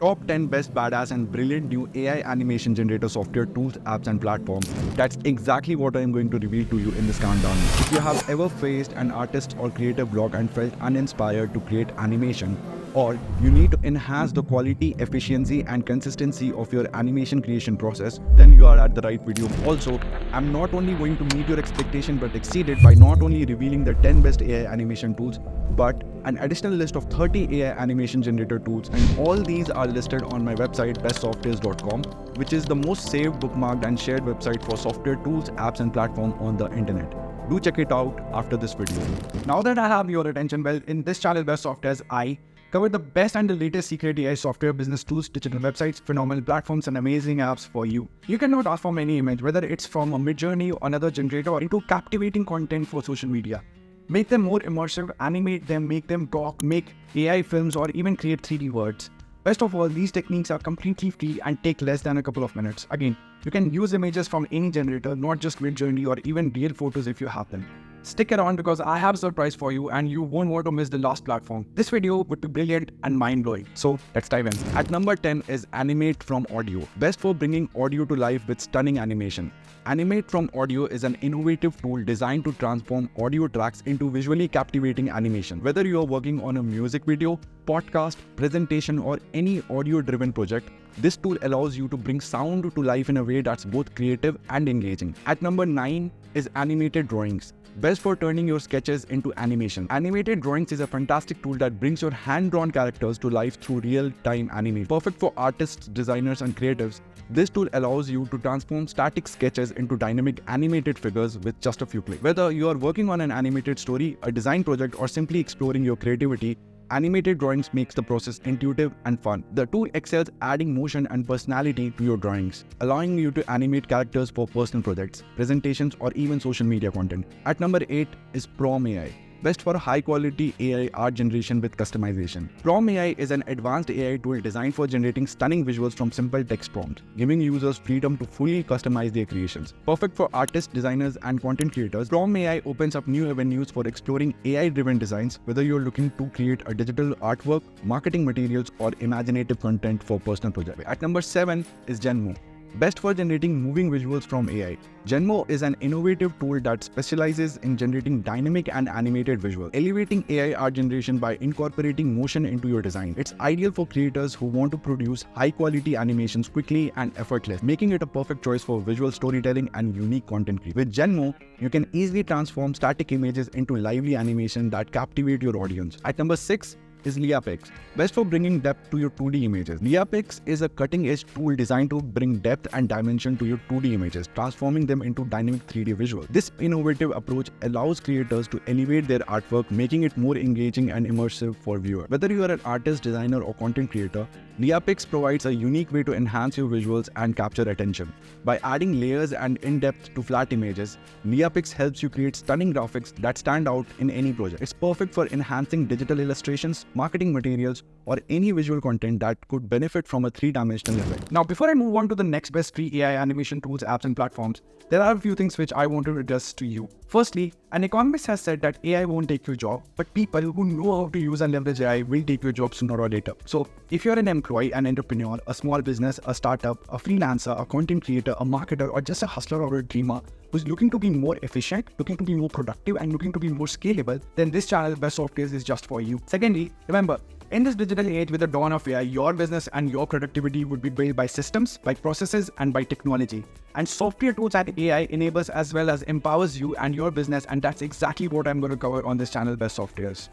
Top 10 best badass and brilliant new AI animation generator software tools, apps and platforms. That's exactly what I am going to reveal to you in this countdown. If you have ever faced an artist or creative block and felt uninspired to create animation, or you need to enhance the quality, efficiency and consistency of your animation creation process, then you are at the right video. Also, I'm not only going to meet your expectation but exceed it by not only revealing the 10 best AI animation tools, but an additional list of 30 AI animation generator tools, and all these are listed on my website bestsoftwares.com, which is the most saved, bookmarked and shared website for software tools, apps and platforms on the internet. Do check it out after this video. Now that I have your attention, well, in this channel Best Softwares, I cover the best and the latest secret AI software, business tools, digital websites, phenomenal platforms and amazing apps for you. You cannot ask for any image, whether it's from a Midjourney or another generator or into captivating content for social media. Make them more immersive, animate them, make them talk, make AI films or even create 3D words. Best of all, these techniques are completely free and take less than a couple of minutes. Again, you can use images from any generator, not just Midjourney or even real photos if you have them. Stick around because I have a surprise for you and you won't want to miss the last platform. This video would be brilliant and mind-blowing. So let's dive in. At number 10 is Animate from Audio. Best for bringing audio to life with stunning animation. Animate from Audio is an innovative tool designed to transform audio tracks into visually captivating animation. Whether you are working on a music video, podcast, presentation or any audio-driven project, this tool allows you to bring sound to life in a way that's both creative and engaging. At number 9 is Animated Drawings. Best for turning your sketches into animation. Animated Drawings is a fantastic tool that brings your hand-drawn characters to life through real-time animation. Perfect for artists, designers, and creatives, this tool allows you to transform static sketches into dynamic animated figures with just a few clicks. Whether you are working on an animated story, a design project, or simply exploring your creativity, Animated Drawings makes the process intuitive and fun. The tool excels adding motion and personality to your drawings, allowing you to animate characters for personal projects, presentations, or even social media content. At number 8 is Prom AI. Best for high-quality AI art generation with customization. Prom AI is an advanced AI tool designed for generating stunning visuals from simple text prompts, giving users freedom to fully customize their creations. Perfect for artists, designers, and content creators, Prom AI opens up new avenues for exploring AI-driven designs, whether you're looking to create a digital artwork, marketing materials, or imaginative content for personal projects. At number 7 is Genmo. Best for generating moving visuals from AI. Genmo is an innovative tool that specializes in generating dynamic and animated visuals, elevating AI art generation by incorporating motion into your design. It's ideal for creators who want to produce high-quality animations quickly and effortless, making it a perfect choice for visual storytelling and unique content creation. With Genmo, you can easily transform static images into lively animation that captivate your audience. At number 6 is Liapix. Best for bringing depth to your 2D images. Liapix is a cutting-edge tool designed to bring depth and dimension to your 2D images, transforming them into dynamic 3D visuals. This innovative approach allows creators to elevate their artwork, making it more engaging and immersive for viewers. Whether you are an artist, designer, or content creator, Liapix provides a unique way to enhance your visuals and capture attention. By adding layers and in-depth to flat images, Liapix helps you create stunning graphics that stand out in any project. It's perfect for enhancing digital illustrations, marketing materials, or any visual content that could benefit from a 3-dimensional effect. Now, before I move on to the next best free AI animation tools, apps, and platforms, there are a few things which I want to address to you. Firstly, an economist has said that AI won't take your job, but people who know how to use and leverage AI will take your job sooner or later. So, if you're an employee, an entrepreneur, a small business, a startup, a freelancer, a content creator, a marketer, or just a hustler or a dreamer who's looking to be more efficient, looking to be more productive, and looking to be more scalable, then this channel, Best Softwares, is just for you. Secondly, remember, in this digital age with the dawn of AI, your business and your productivity would be built by systems, by processes, and by technology. And software tools and AI enables as well as empowers you and your business, and that's exactly what I'm going to cover on this channel, Best Softwares.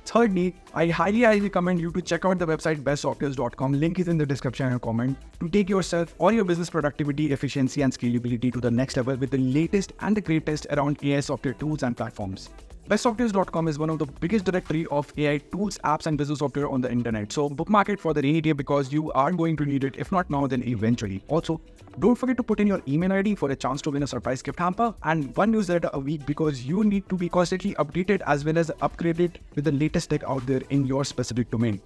Thirdly, I highly recommend you to check out the website bestsoftwares.com. Link is in the description and comment to take yourself or your business productivity, efficiency, and scalability to the next level with the latest and the greatest around AI software tools and platforms. Bestsoftwares.com is one of the biggest directory of AI tools, apps, and business software on the internet. So bookmark it for the rainy day because you are going to need it, if not now, then eventually. Also, don't forget to put in your email ID for a chance to win a surprise gift hamper and one newsletter a week because you need to be constantly updated as well as upgraded with the latest tech out there in your specific domain.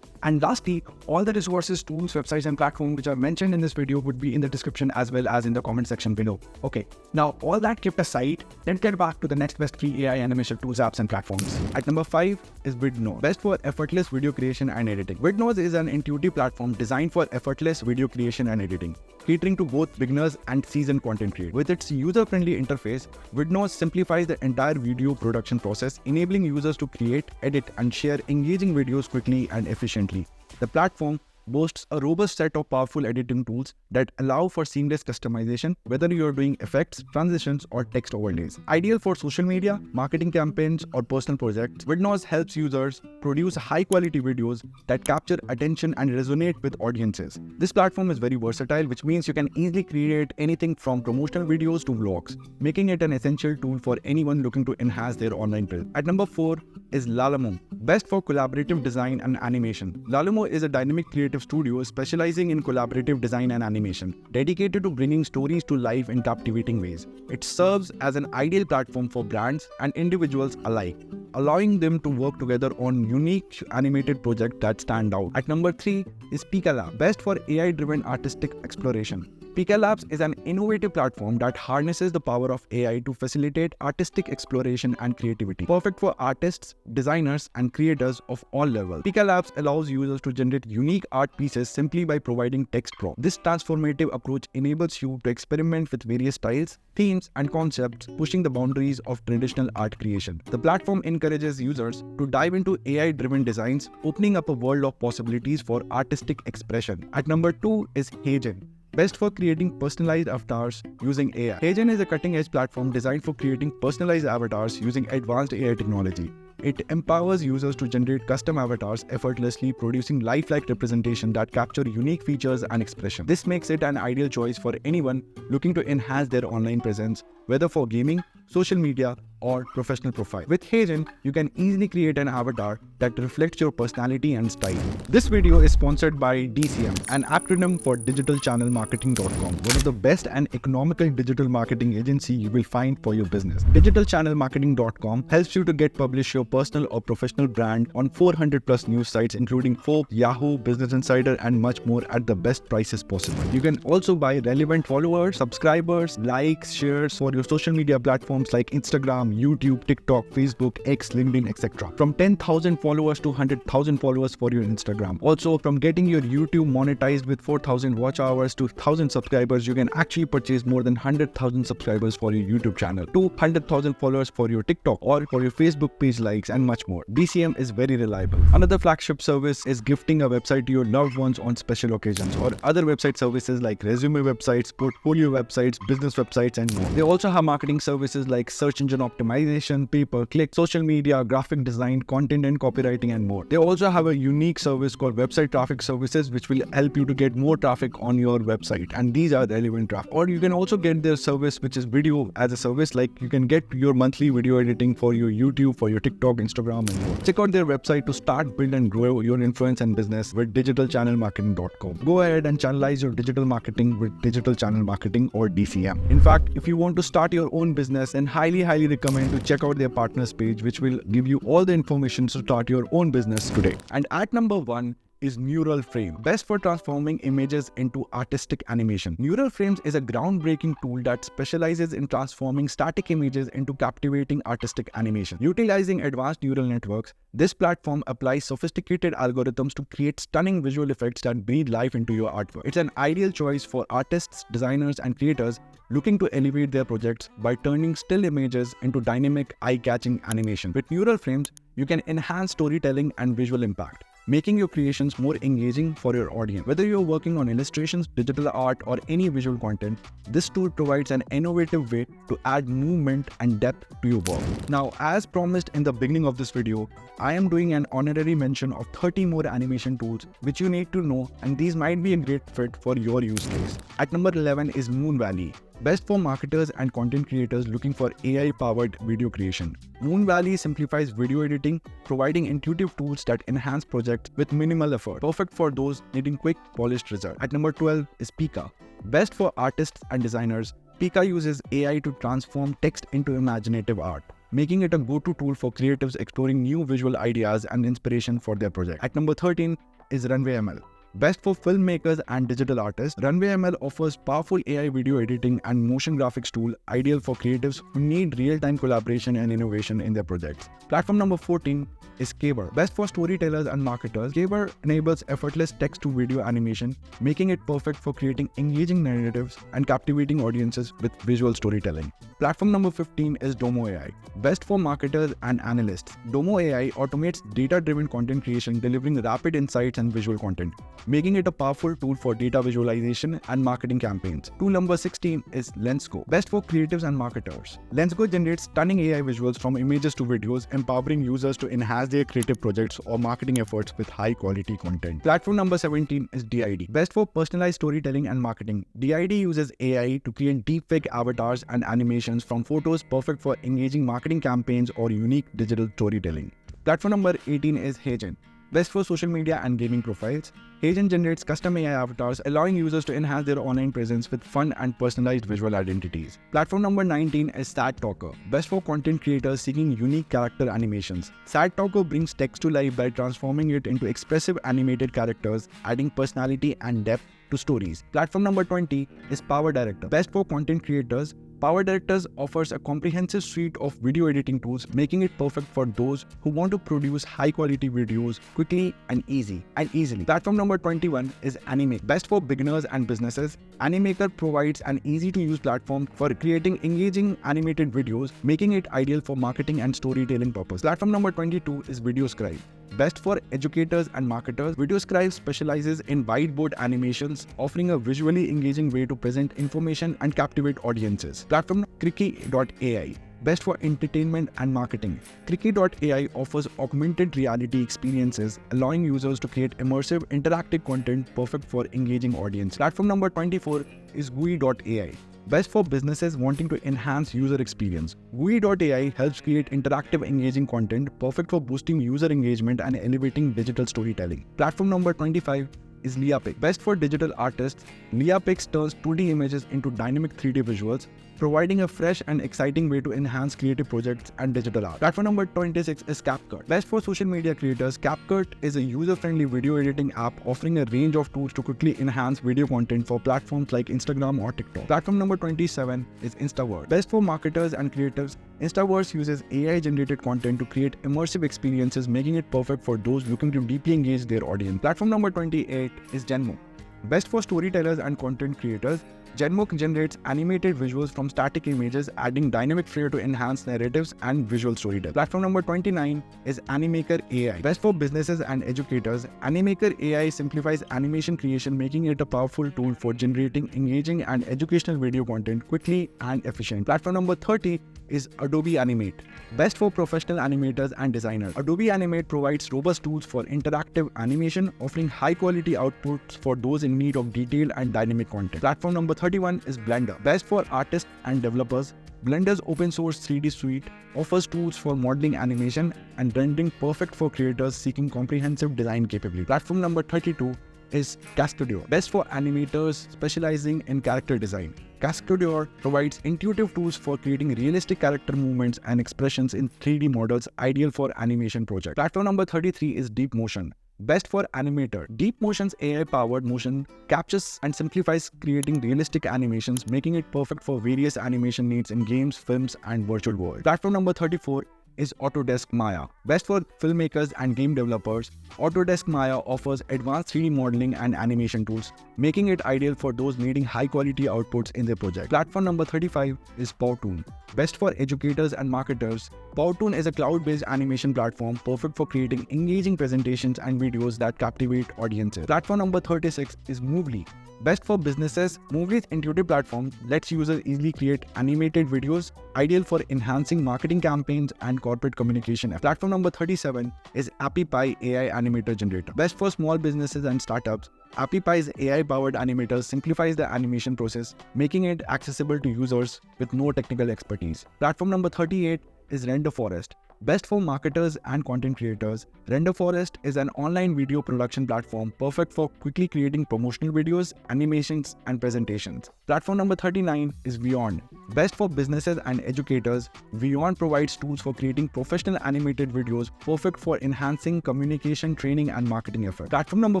And lastly, all the resources, tools, websites, and platforms which are mentioned in this video would be in the description as well as in the comment section below. Okay, now all that kept aside, let's get back to the next best free AI animation tools, apps, and platforms. At number 5 is Vidnose, best for effortless video creation and editing. Vidnose is an intuitive platform designed for effortless video creation and editing, catering to both beginners and seasoned content creators. With its user-friendly interface, Vidnose simplifies the entire video production process, enabling users to create, edit, and share engaging videos quickly and efficiently. The platform boasts a robust set of powerful editing tools that allow for seamless customization, whether you're doing effects, transitions, or text overlays. Ideal for social media, marketing campaigns, or personal projects, Vidnose helps users produce high-quality videos that capture attention and resonate with audiences. This platform is very versatile, which means you can easily create anything from promotional videos to vlogs, making it an essential tool for anyone looking to enhance their online presence. At number 4 is Lalamo, best for collaborative design and animation. Lalamo is a dynamic creative studio specializing in collaborative design and animation, dedicated to bringing stories to life in captivating ways. It serves as an ideal platform for brands and individuals alike, allowing them to work together on unique animated projects that stand out. At number 3 is Pika Lab, best for AI-driven artistic exploration. Pika Labs is an innovative platform that harnesses the power of AI to facilitate artistic exploration and creativity, perfect for artists, designers, and creators of all levels. Pika Labs allows users to generate unique art pieces simply by providing text prompts. This transformative approach enables you to experiment with various styles, themes, and concepts, pushing the boundaries of traditional art creation. The platform encourages users to dive into AI-driven designs, opening up a world of possibilities for artistic expression. At number 2 is Heijen, best for creating personalized avatars using AI. Heijen is a cutting-edge platform designed for creating personalized avatars using advanced AI technology. It empowers users to generate custom avatars effortlessly, producing lifelike representation that capture unique features and expression. This makes it an ideal choice for anyone looking to enhance their online presence, whether for gaming, social media, or professional profile. With Heijen, you can easily create an avatar that reflects your personality and style. This video is sponsored by DCM, an acronym for digitalchannelmarketing.com, one of the best and economical digital marketing agency you will find for your business. Digitalchannelmarketing.com helps you to publish your personal or professional brand on 400 plus news sites including Forbes, Yahoo, Business Insider, and much more at the best prices possible. You can also buy relevant followers, subscribers, likes, shares for your social media platforms like Instagram, YouTube, TikTok, Facebook, X, LinkedIn, etc. From 10,000 followers to 100,000 followers for your Instagram. Also, from getting your YouTube monetized with 4,000 watch hours to 1,000 subscribers, you can actually purchase more than 100,000 subscribers for your YouTube channel, to 100,000 followers for your TikTok or for your Facebook page likes, and much more. DCM is very reliable. Another flagship service is gifting a website to your loved ones on special occasions, or other website services like resume websites, portfolio websites, business websites, and more. They also have marketing services like search engine optimization, pay-per-click, social media, graphic design, content and copywriting, and more. They also have a unique service called website traffic services, which will help you to get more traffic on your website, and these are relevant traffic. Or you can also get their service, which is video as a service, like you can get your monthly video editing for your YouTube, for your TikTok, Instagram, and more. Check out their website to start, build, and grow your influence and business with digitalchannelmarketing.com. Go ahead and channelize your digital marketing with Digital Channel Marketing, or DCM. In fact, if you want to start your own business, then highly recommend to check out their partners page, which will give you all the information to start your own business today. And at number 1 is Neural Frame, best for transforming images into artistic animation. Neural Frames is a groundbreaking tool that specializes in transforming static images into captivating artistic animation. Utilizing advanced neural networks, this platform applies sophisticated algorithms to create stunning visual effects that breathe life into your artwork. It's an ideal choice for artists, designers, and creators looking to elevate their projects by turning still images into dynamic, eye-catching animation. With Neural Frames, you can enhance storytelling and visual impact, making your creations more engaging for your audience. Whether you're working on illustrations, digital art, or any visual content, this tool provides an innovative way to add movement and depth to your work. Now, as promised in the beginning of this video, I am doing an honorary mention of 30 more animation tools which you need to know, and these might be a great fit for your use case. At number 11 is Moon Valley, best for marketers and content creators looking for AI-powered video creation. Moon Valley simplifies video editing, providing intuitive tools that enhance projects with minimal effort, perfect for those needing quick, polished results. At number 12 is Pika, best for artists and designers. Pika uses AI to transform text into imaginative art, making it a go-to tool for creatives exploring new visual ideas and inspiration for their project. At number 13 is Runway ML. Best for filmmakers and digital artists, Runway ML offers powerful AI video editing and motion graphics tool ideal for creatives who need real-time collaboration and innovation in their projects. Platform number 14 is Caver. Best for storytellers and marketers, Caver enables effortless text-to-video animation, making it perfect for creating engaging narratives and captivating audiences with visual storytelling. Platform number 15 is Domo AI. Best for marketers and analysts, Domo AI automates data-driven content creation, delivering rapid insights and visual content, making it a powerful tool for data visualization and marketing campaigns. Tool number 16 is Lensgo. Best for creatives and marketers. Lensgo generates stunning AI visuals from images to videos, empowering users to enhance their creative projects or marketing efforts with high-quality content. Platform number 17 is DID. Best for personalized storytelling and marketing. DID uses AI to create deepfake avatars and animations from photos, perfect for engaging marketing campaigns or unique digital storytelling. Platform number 18 is HeyGen. Best for social media and gaming profiles. HeyGen generates custom AI avatars, allowing users to enhance their online presence with fun and personalized visual identities. Platform number 19 is Sad Talker. Best for content creators seeking unique character animations. Sad Talker brings text to life by transforming it into expressive animated characters, adding personality and depth to stories. Platform number 20 is Power Director. Best for content creators. Power Directors offers a comprehensive suite of video editing tools, making it perfect for those who want to produce high-quality videos quickly and easily. Platform number 21 is Animaker. Best for beginners and businesses, Animaker provides an easy-to-use platform for creating engaging animated videos, making it ideal for marketing and storytelling purposes. Platform number 22 is VideoScribe. Best for educators and marketers, VideoScribe specializes in whiteboard animations, offering a visually engaging way to present information and captivate audiences. Platform Kriki.ai. Best for entertainment and marketing. Kriki.ai offers augmented reality experiences, allowing users to create immersive, interactive content perfect for engaging audience. Platform number 24 is GUI.ai. Best for businesses wanting to enhance user experience. GUI.ai helps create interactive, engaging content, perfect for boosting user engagement and elevating digital storytelling. Platform number 25 is Leapix. Best for digital artists, Leapix turns 2D images into dynamic 3D visuals, providing a fresh and exciting way to enhance creative projects and digital art. Platform number 26 is CapCut. Best for social media creators, CapCut is a user-friendly video editing app offering a range of tools to quickly enhance video content for platforms like Instagram or TikTok. Platform number 27 is Instaverse. Best for marketers and creatives, Instaverse uses AI-generated content to create immersive experiences, making it perfect for those looking to deeply engage their audience. Platform number 28 is Genmo. Best for storytellers and content creators, Genmo generates animated visuals from static images, adding dynamic flair to enhance narratives and visual storytelling. Platform number 29 is Animaker AI. Best for businesses and educators, Animaker AI simplifies animation creation, making it a powerful tool for generating engaging and educational video content quickly and efficiently. Platform number 30 is Adobe Animate. Best for professional animators and designers. Adobe Animate provides robust tools for interactive animation, offering high-quality outputs for those in need of detailed and dynamic content. Platform number 31 is Blender. Best for artists and developers. Blender's open source 3D suite offers tools for modeling, animation, and rendering, perfect for creators seeking comprehensive design capability. Platform number 32 is Cascadeur. Best for animators specializing in character design. Cascadeur provides intuitive tools for creating realistic character movements and expressions in 3D models, ideal for animation projects. Platform number 33 is Deep Motion. Best for animator. Deep Motion's AI-powered motion captures and simplifies creating realistic animations, making it perfect for various animation needs in games, films, and virtual worlds. Platform number 34 is Autodesk Maya. Best for filmmakers and game developers, Autodesk Maya offers advanced 3D modeling and animation tools, making it ideal for those needing high-quality outputs in their project. Platform number 35 is Powtoon. Best for educators and marketers, Powtoon is a cloud-based animation platform perfect for creating engaging presentations and videos that captivate audiences. Platform number 36 is Movely. Best for businesses, Movely's intuitive platform lets users easily create animated videos, ideal for enhancing marketing campaigns and corporate communication. Platform number 37 is AppyPie AI Animator Generator. Best for small businesses and startups, AppyPie's AI-powered animators simplifies the animation process, making it accessible to users with no technical expertise. Platform number 38 is Render Forest. Best for marketers and content creators, RenderForest is an online video production platform perfect for quickly creating promotional videos, animations, and presentations. Platform number 39 is Vyond. Best for businesses and educators, Vyond provides tools for creating professional animated videos perfect for enhancing communication, training, and marketing efforts. Platform number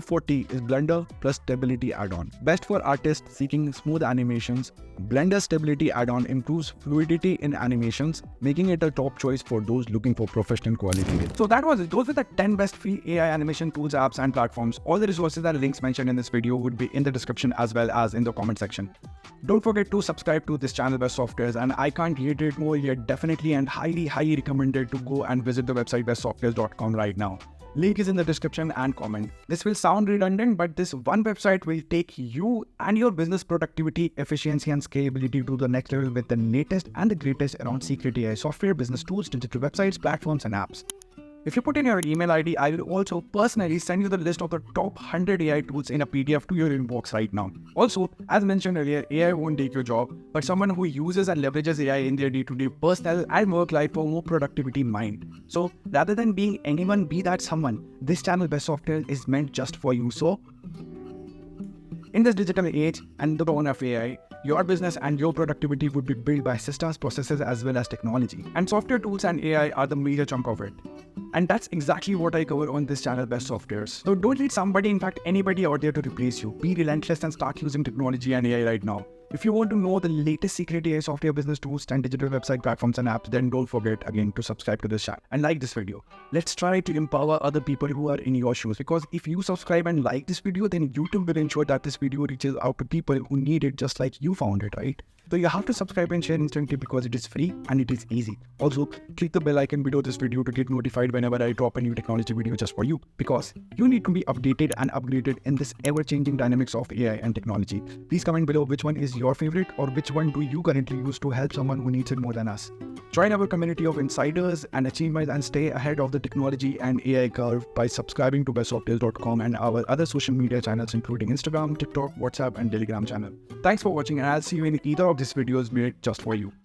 40 is Blender plus Stability add-on. Best for artists seeking smooth animations, Blender Stability add-on improves fluidity in animations, making it a top choice for those looking for professional quality. So that was it. Those were the 10 best free AI animation tools, apps, and platforms. All the resources and links mentioned in this video would be in the description as well as in the comment section. Don't forget to subscribe to this channel Best Softwares, and I can't reiterate more yet. Definitely and highly recommended to go and visit the website bestsoftwares.com right now. Link is in the description and comment. This will sound redundant, but this one website will take you and your business productivity, efficiency, and scalability to the next level with the latest and the greatest around secret AI software, business tools, digital websites, platforms, and apps. If you put in your email ID, I will also personally send you the list of the top 100 AI tools in a PDF to your inbox right now. Also, as mentioned earlier, AI won't take your job, but someone who uses and leverages AI in their day-to-day personal and work life for more productivity mind. So, rather than being anyone, be that someone. This channel Best Software is meant just for you. So, in this digital age and the dawn of AI, your business and your productivity would be built by systems, processes, as well as technology. And software tools and AI are the major chunk of it. And that's exactly what I cover on this channel, Best Softwares. So don't need somebody, in fact, anybody out there to replace you. Be relentless and start using technology and AI right now. If you want to know the latest secret AI software, business tools, and digital website platforms and apps, then don't forget again to subscribe to this channel and like this video. Let's try to empower other people who are in your shoes, because if you subscribe and like this video, then YouTube will ensure that this video reaches out to people who need it just like you found it, right? So you have to subscribe and share instantly because it is free and it is easy. Also, click the bell icon below this video to get notified whenever I drop a new technology video just for you, because you need to be updated and upgraded in this ever-changing dynamics of AI and technology. Please comment below which one is your favorite or which one do you currently use to help someone who needs it more than us. Join our community of insiders and achievements and stay ahead of the technology and AI curve by subscribing to bestsoftwares.com and our other social media channels including Instagram, TikTok, WhatsApp, and Telegram channel. Thanks for watching, and I'll see you in either of these videos made just for you.